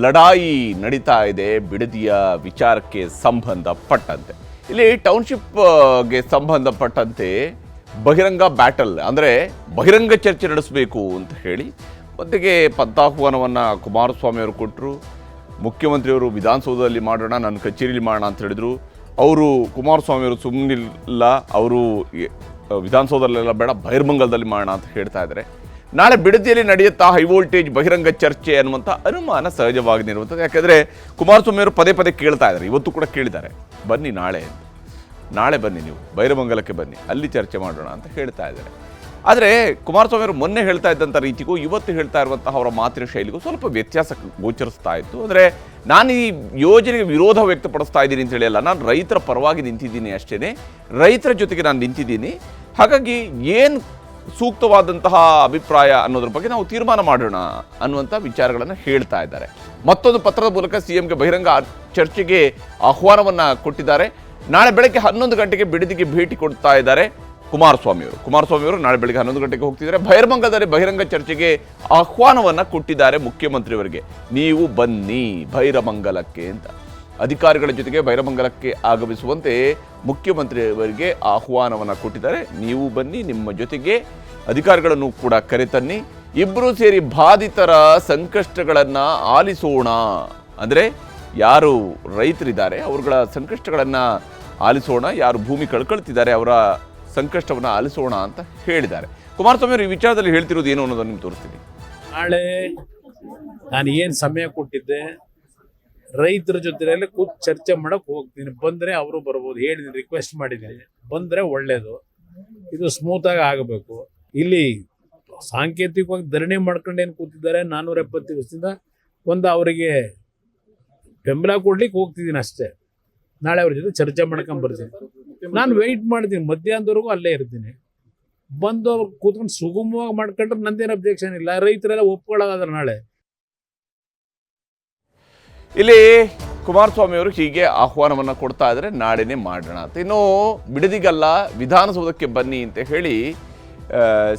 ಲಡಾಯಿ ನಡೀತಾ ಇದೆ ಬಿಡದಿಯ ವಿಚಾರಕ್ಕೆ ಸಂಬಂಧಪಟ್ಟಂತೆ. ಇಲ್ಲಿ ಟೌನ್ಶಿಪ್ಗೆ ಸಂಬಂಧಪಟ್ಟಂತೆ ಬಹಿರಂಗ ಬ್ಯಾಟಲ್ ಅಂದರೆ ಬಹಿರಂಗ ಚರ್ಚೆ ನಡೆಸಬೇಕು ಅಂತ ಹೇಳಿ ಮೊದಲಿಗೆ ಪಂಥಾಹ್ವಾನವನ್ನು ಕುಮಾರಸ್ವಾಮಿ ಅವರು ಕೊಟ್ಟರು. ಮುಖ್ಯಮಂತ್ರಿಯವರು ವಿಧಾನಸೌಧದಲ್ಲಿ ಮಾಡೋಣ, ನನ್ನ ಕಚೇರಿಯಲ್ಲಿ ಮಾಡೋಣ ಅಂತ ಹೇಳಿದರು. ಅವರು ಕುಮಾರಸ್ವಾಮಿ ಅವರು ಸುಮ್ಮನಿಲ್ಲ, ಅವರು ವಿಧಾನಸೌಧದಲ್ಲೆಲ್ಲ ಬೇಡ ಬಹಿರ್ಮಂಗಲದಲ್ಲಿ ಮಾಡೋಣ ಅಂತ ಹೇಳ್ತಾ ಇದ್ದಾರೆ. ನಾಳೆ ಬಿಡದಿಯಲ್ಲಿ ನಡೆಯುತ್ತಾ ಹೈ ವೋಲ್ಟೇಜ್ ಬಹಿರಂಗ ಚರ್ಚೆ ಅನ್ನುವಂಥ ಅನುಮಾನ ಸಹಜವಾಗಿ ನಿರುತ್ತದೆ. ಯಾಕೆಂದರೆ ಕುಮಾರಸ್ವಾಮಿ ಅವರು ಪದೇ ಪದೇ ಕೇಳ್ತಾ ಇದ್ದಾರೆ, ಇವತ್ತು ಕೂಡ ಕೇಳಿದ್ದಾರೆ, ಬನ್ನಿ ನಾಳೆ ಬನ್ನಿ, ನೀವು ಬೈರಮಂಗಲಕ್ಕೆ ಬನ್ನಿ, ಅಲ್ಲಿ ಚರ್ಚೆ ಮಾಡೋಣ ಅಂತ ಹೇಳ್ತಾ ಇದ್ದಾರೆ. ಆದರೆ ಕುಮಾರಸ್ವಾಮಿ ಅವರು ಮೊನ್ನೆ ಹೇಳ್ತಾ ಇದ್ದಂಥ ರೀತಿಗೂ ಇವತ್ತು ಹೇಳ್ತಾ ಇರುವಂತಹ ಅವರ ಮಾತಿನ ಶೈಲಿಗೂ ಸ್ವಲ್ಪ ವ್ಯತ್ಯಾಸ ಗೋಚರಿಸ್ತಾ ಇತ್ತು. ಅಂದರೆ ನಾನು ಈ ಯೋಜನೆಗೆ ವಿರೋಧ ವ್ಯಕ್ತಪಡಿಸ್ತಾ ಇದ್ದೀನಿ ಅಂತ ಹೇಳಿಲ್ಲ, ನಾನು ರೈತರ ಪರವಾಗಿ ನಿಂತಿದ್ದೀನಿ ಅಷ್ಟೇ, ರೈತರ ಜೊತೆಗೆ ನಾನು ನಿಂತಿದ್ದೀನಿ. ಹಾಗಾಗಿ ಏನು ಸೂಕ್ತವಾದಂತಹ ಅಭಿಪ್ರಾಯ ಅನ್ನೋದ್ರ ಬಗ್ಗೆ ನಾವು ತೀರ್ಮಾನ ಮಾಡೋಣ ಅನ್ನುವಂಥ ವಿಚಾರಗಳನ್ನು ಹೇಳ್ತಾ ಇದ್ದಾರೆ. ಮತ್ತೊಂದು ಪತ್ರದ ಮೂಲಕ ಸಿಎಂಗೆ ಬಹಿರಂಗ ಚರ್ಚೆಗೆ ಆಹ್ವಾನವನ್ನು ಕೊಟ್ಟಿದ್ದಾರೆ. ನಾಳೆ ಬೆಳಗ್ಗೆ 11 ಗಂಟೆಗೆ ಬಿಡದಿಗೆ ಭೇಟಿ ಕೊಡ್ತಾ ಇದ್ದಾರೆ ಕುಮಾರಸ್ವಾಮಿ ಅವರು ನಾಳೆ ಬೆಳಗ್ಗೆ 11 ಗಂಟೆಗೆ ಹೋಗ್ತಿದ್ದಾರೆ. ಬಹಿರ್ಮಂಗಲದಲ್ಲಿ ಬಹಿರಂಗ ಚರ್ಚೆಗೆ ಆಹ್ವಾನವನ್ನು ಕೊಟ್ಟಿದ್ದಾರೆ ಮುಖ್ಯಮಂತ್ರಿಯವರಿಗೆ. ನೀವು ಬನ್ನಿ ಬೈರಮಂಗಲಕ್ಕೆ ಅಂತ. ಅಧಿಕಾರಿಗಳ ಜೊತೆಗೆ ಬೈರಮಂಗಲಕ್ಕೆ ಆಗಮಿಸುವಂತೆ ಮುಖ್ಯಮಂತ್ರಿಯವರಿಗೆ ಆಹ್ವಾನವನ್ನು ಕೊಟ್ಟಿದ್ದಾರೆ. ನೀವು ಬನ್ನಿ, ನಿಮ್ಮ ಜೊತೆಗೆ ಅಧಿಕಾರಿಗಳನ್ನು ಕೂಡ ಕರೆತನ್ನಿ, ಇಬ್ಬರೂ ಸೇರಿ ಬಾಧಿತರ ಸಂಕಷ್ಟಗಳನ್ನು ಆಲಿಸೋಣ. ಅಂದರೆ ಯಾರು ರೈತರಿದ್ದಾರೆ ಅವರುಗಳ ಸಂಕಷ್ಟಗಳನ್ನು ಆಲಿಸೋಣ, ಯಾರು ಭೂಮಿ ಕಳ್ಕೊಳ್ತಿದ್ದಾರೆ ಅವರ ಸಂಕಷ್ಟವನ್ನು ಆಲಿಸೋಣ ಅಂತ ಹೇಳಿದ್ದಾರೆ. ಕುಮಾರಸ್ವಾಮಿ ಅವರು ಈ ವಿಚಾರದಲ್ಲಿ ಹೇಳ್ತಿರೋದು ಏನು ಅನ್ನೋದನ್ನು ನಿಮ್ಗೆ ತೋರಿಸ್ತೀನಿ. ನಾಳೆ ನಾನು ಏನು ಸಮಯ ಕೊಟ್ಟಿದ್ದೆ, ರೈತರ ಜೊತೆಯಲ್ಲಿ ಕೂತ್ ಚರ್ಚೆ ಮಾಡಕ್ ಹೋಗ್ತೀನಿ. ಬಂದರೆ ಅವರು ಬರ್ಬೋದು, ಹೇಳಿದ್ದೀನಿ, ರಿಕ್ವೆಸ್ಟ್ ಮಾಡಿದ್ದೀನಿ, ಬಂದರೆ ಒಳ್ಳೇದು. ಇದು ಸ್ಮೂತಾಗಿ ಆಗಬೇಕು. ಇಲ್ಲಿ ಸಾಂಕೇತಿಕವಾಗಿ ಧರಣಿ ಮಾಡ್ಕೊಂಡು ಏನು ಕೂತಿದ್ದಾರೆ 470 ದಿವಸದಿಂದ, ಒಂದು ಅವರಿಗೆ ಬೆಂಬಲ ಕೊಡ್ಲಿಕ್ಕೆ ಹೋಗ್ತಿದ್ದೀನಿ ಅಷ್ಟೇ. ನಾಳೆ ಅವ್ರ ಜೊತೆ ಚರ್ಚೆ ಮಾಡ್ಕೊಂಡು ಬರ್ತೀನಿ. ನಾನು ವೆಯ್ಟ್ ಮಾಡ್ತೀನಿ, ಮಧ್ಯಾಹ್ನದವರೆಗೂ ಅಲ್ಲೇ ಇರ್ತೀನಿ. ಬಂದು ಅವ್ರು ಕೂತ್ಕೊಂಡು ಸುಗಮವಾಗಿ ಮಾಡ್ಕೊಂಡ್ರೆ ನಂದೇನು ಅಬ್ಜೆಕ್ಷನ್ ಇಲ್ಲ. ರೈತರೆಲ್ಲ ಒಪ್ಕೊಳ್ಳೋದಾದ್ರೆ ನಾಳೆ ಇಲ್ಲಿ ಕುಮಾರಸ್ವಾಮಿ ಅವರು ಹೀಗೆ ಆಹ್ವಾನವನ್ನು ಕೊಡ್ತಾ ಇದ್ದಾರೆ, ನಾಳೆನೇ ಮಾಡೋಣ ಅಂತ. ಇನ್ನು ಬಿಡದಿಗಲ್ಲ ವಿಧಾನಸೌಧಕ್ಕೆ ಬನ್ನಿ ಅಂತ ಹೇಳಿ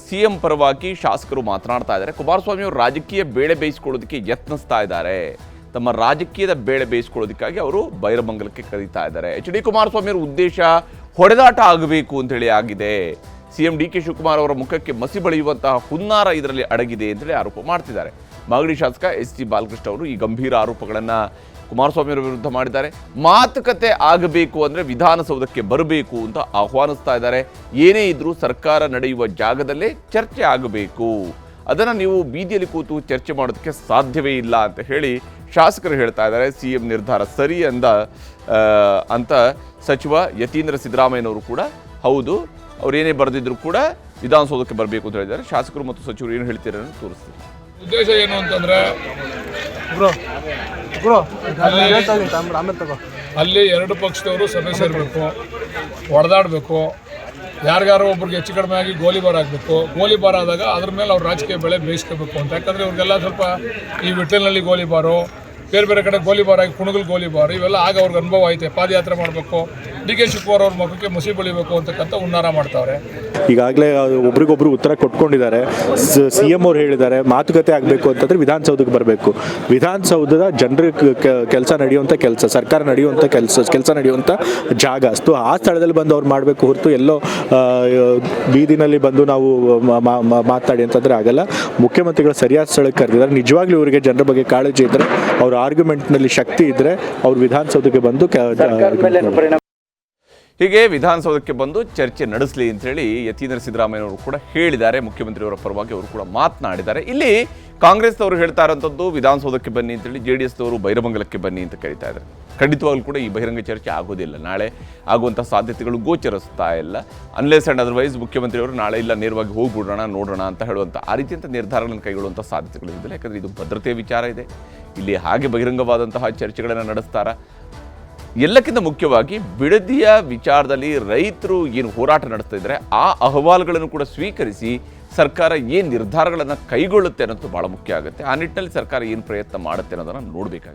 ಸಿಎಂ ಪರವಾಗಿ ಶಾಸಕರು ಮಾತನಾಡ್ತಾ ಇದ್ದಾರೆ. ಕುಮಾರಸ್ವಾಮಿ ಅವರು ರಾಜಕೀಯ ಬೇಳೆ ಬೇಯಿಸ್ಕೊಳ್ಳೋದಕ್ಕೆ ಯತ್ನಿಸ್ತಾ ಇದ್ದಾರೆ. ತಮ್ಮ ರಾಜಕೀಯದ ಬೇಳೆ ಬೇಯಿಸ್ಕೊಳ್ಳೋದಕ್ಕಾಗಿ ಅವರು ಬೈರಮಂಗಲಕ್ಕೆ ಕರೀತಾ ಇದ್ದಾರೆ. ಎಚ್.ಡಿ. ಕುಮಾರಸ್ವಾಮಿ ಅವರ ಉದ್ದೇಶ ಹೊಡೆದಾಟ ಆಗಬೇಕು ಅಂತೇಳಿ ಆಗಿದೆ. ಸಿಎಂ ಡಿ.ಕೆ. ಶಿವಕುಮಾರ್ ಅವರ ಮುಖಕ್ಕೆ ಮಸಿ ಬಳಿಯುವಂತಹ ಹುನ್ನಾರ ಇದರಲ್ಲಿ ಅಡಗಿದೆ ಅಂತೇಳಿ ಆರೋಪ ಮಾಡ್ತಿದ್ದಾರೆ. ಮಾಗಡಿ ಶಾಸಕ ಎಸ್.ಟಿ. ಬಾಲಕೃಷ್ಣ ಅವರು ಈ ಗಂಭೀರ ಆರೋಪಗಳನ್ನು ಕುಮಾರಸ್ವಾಮಿ ಅವರ ವಿರುದ್ಧ ಮಾಡಿದ್ದಾರೆ. ಮಾತುಕತೆ ಆಗಬೇಕು ಅಂದರೆ ವಿಧಾನಸೌಧಕ್ಕೆ ಬರಬೇಕು ಅಂತ ಆಹ್ವಾನಿಸ್ತಾ ಇದ್ದಾರೆ. ಏನೇ ಇದ್ರೂ ಸರ್ಕಾರ ನಡೆಯುವ ಜಾಗದಲ್ಲೇ ಚರ್ಚೆ ಆಗಬೇಕು, ಅದನ್ನು ನೀವು ಬೀದಿಯಲ್ಲಿ ಕೂತು ಚರ್ಚೆ ಮಾಡೋದಕ್ಕೆ ಸಾಧ್ಯವೇ ಇಲ್ಲ ಅಂತ ಹೇಳಿ ಶಾಸಕರು ಹೇಳ್ತಾ ಇದ್ದಾರೆ. ಸಿಎಂ ನಿರ್ಧಾರ ಸರಿ ಅಂತ ಸಚಿವ ಯತೀಂದ್ರ ಸಿದ್ದರಾಮಯ್ಯನವರು ಕೂಡ ಹೌದು, ಅವರೇನೇ ಬರೆದಿದ್ರು ಕೂಡ ವಿಧಾನಸೌಧಕ್ಕೆ ಬರಬೇಕು ಅಂತ ಹೇಳಿದ್ದಾರೆ. ಶಾಸಕರು ಮತ್ತು ಸಚಿವರು ಏನು ಹೇಳ್ತಾರೆ ಅಂತ ತೋರಿಸ್ತೀವಿ. ಉದ್ದೇಶ ಏನು ಅಂತಂದರೆ ಅಲ್ಲಿ ಎರಡು ಪಕ್ಷದವರು ಸಭೆ ಸೇರಬೇಕು, ಹೊಡೆದಾಡಬೇಕು, ಯಾರಿಗಾರು ಒಬ್ರಿಗೆ ಹೆಚ್ಚು ಕಡಿಮೆ ಆಗಿ ಗೋಲಿಬಾರ್ ಆಗಬೇಕು. ಗೋಲಿಬಾರ್ ಆದಾಗ ಅದ್ರ ಮೇಲೆ ಅವ್ರು ರಾಜಕೀಯ ಬೆಳೆ ಬೇಯಿಸ್ಕೋಬೇಕು ಅಂತ. ಯಾಕಂದರೆ ಇವ್ರಿಗೆಲ್ಲ ಸ್ವಲ್ಪ ಈ ವಿಠಲ್ನಲ್ಲಿ ಗೋಲಿಬಾರು, ಬೇರೆ ಬೇರೆ ಕಡೆ ಗೋಲಿಬಾರ್ ಆಗಿ ಕುಣಗಲ್ ಗೋಲಿಬಾರು, ಇವೆಲ್ಲ ಆಗ ಅವ್ರಿಗೆ ಅನುಭವ ಐತೆ. ಪಾದಯಾತ್ರೆ ಮಾಡಬೇಕು, ಡಿ.ಕೆ. ಶಿವಕುಮಾರ್ ಅವ್ರ ಮುಖಕ್ಕೆ ಮುಸಿ ಬಳಿಬೇಕು ಅಂತಕ್ಕಂಥ ಹುನ್ನಾರ ಮಾಡ್ತಾವ್ರೆ. ಈಗಾಗಲೇ ಒಬ್ರಿಗೊಬ್ರು ಉತ್ತರ ಕೊಟ್ಕೊಂಡಿದ್ದಾರೆ. ಸಿಎಂ ಅವ್ರು ಹೇಳಿದ್ದಾರೆ ಮಾತುಕತೆ ಆಗಬೇಕು ಅಂತಂದ್ರೆ ವಿಧಾನಸೌಧಕ್ಕೆ ಬರಬೇಕು. ವಿಧಾನಸೌಧದ ಜನರ ಕೆಲಸ ನಡೆಯುವಂಥ ಕೆಲಸ, ಸರ್ಕಾರ ನಡೆಯುವಂಥ ಕೆಲಸ ನಡೆಯುವಂಥ ಜಾಗ ಅಷ್ಟು ಆ ಸ್ಥಳದಲ್ಲಿ ಬಂದು ಅವ್ರು ಮಾಡಬೇಕು ಹೊರತು ಎಲ್ಲೋ ಬೀದಿನಲ್ಲಿ ಬಂದು ನಾವು ಮಾತಾಡಿ ಅಂತಂದರೆ ಆಗಲ್ಲ. ಮುಖ್ಯಮಂತ್ರಿಗಳು ಸರಿಯಾದ ಸ್ಥಳಕ್ಕೆ ಕರೆದಿದ್ದಾರೆ. ನಿಜವಾಗ್ಲೂ ಇವರಿಗೆ ಜನರ ಬಗ್ಗೆ ಕಾಳಜಿ ಇದ್ದರೆ, ಅವ್ರ ಆರ್ಗ್ಯುಮೆಂಟ್ನಲ್ಲಿ ಶಕ್ತಿ ಇದ್ದರೆ ಅವ್ರು ವಿಧಾನಸೌಧಕ್ಕೆ ಬಂದು ಹೀಗೆ ವಿಧಾನಸೌಧಕ್ಕೆ ಬಂದು ಚರ್ಚೆ ನಡೆಸಲಿ ಅಂತೇಳಿ ಯತೀಂದ್ರ ಸಿದ್ದರಾಮಯ್ಯನವರು ಕೂಡ ಹೇಳಿದ್ದಾರೆ. ಮುಖ್ಯಮಂತ್ರಿಯವರ ಪರವಾಗಿ ಅವರು ಕೂಡ ಮಾತನಾಡಿದ್ದಾರೆ. ಇಲ್ಲಿ ಕಾಂಗ್ರೆಸ್ನವರು ಹೇಳ್ತಾ ಇರೋಂಥದ್ದು ವಿಧಾನಸೌಧಕ್ಕೆ ಬನ್ನಿ ಅಂತೇಳಿ, JDSನವರು ಬೈರಮಂಗಲಕ್ಕೆ ಬನ್ನಿ ಅಂತ ಕರೀತಾ ಇದ್ದಾರೆ. ಖಂಡಿತವಾಗ್ಲೂ ಕೂಡ ಈ ಬಹಿರಂಗ ಚರ್ಚೆ ಆಗೋದಿಲ್ಲ, ನಾಳೆ ಆಗುವಂಥ ಸಾಧ್ಯತೆಗಳು ಗೋಚರಿಸ್ತಾ ಇಲ್ಲ. ಅನ್ಲೆಸ್ ಆ್ಯಂಡ್ ಅದರ್ವೈಸ್ ಮುಖ್ಯಮಂತ್ರಿಯವರು ನಾಳೆ ಇಲ್ಲ ನೇರವಾಗಿ ಹೋಗ್ಬಿಡೋಣ ನೋಡೋಣ ಅಂತ ಹೇಳುವಂಥ ಆ ರೀತಿಯಂಥ ನಿರ್ಧಾರಗಳನ್ನು ಕೈಗೊಳ್ಳುವಂಥ ಸಾಧ್ಯತೆಗಳಿಲ್ಲ. ಯಾಕಂದರೆ ಇದು ಭದ್ರತೆಯ ವಿಚಾರ ಇದೆ. ಇಲ್ಲಿ ಹಾಗೆ ಬಹಿರಂಗವಾದಂತಹ ಚರ್ಚೆಗಳನ್ನು ನಡೆಸ್ತಾರ. ಎಲ್ಲಕ್ಕಿಂತ ಮುಖ್ಯವಾಗಿ ಬಿಡದಿಯ ವಿಚಾರದಲ್ಲಿ ರೈತರು ಏನು ಹೋರಾಟ ನಡೆಸ್ತಾ ಇದ್ದಾರೆ ಆ ಅಹವಾಲುಗಳನ್ನು ಕೂಡ ಸ್ವೀಕರಿಸಿ ಸರ್ಕಾರ ಏನು ನಿರ್ಧಾರಗಳನ್ನು ಕೈಗೊಳ್ಳುತ್ತೆ ಅನ್ನೋದು ಭಾಳ ಮುಖ್ಯ ಆಗುತ್ತೆ. ಆ ನಿಟ್ಟಿನಲ್ಲಿ ಸರ್ಕಾರ ಏನು ಪ್ರಯತ್ನ ಮಾಡುತ್ತೆ ಅನ್ನೋದನ್ನು ನೋಡಬೇಕಾಗಿದೆ.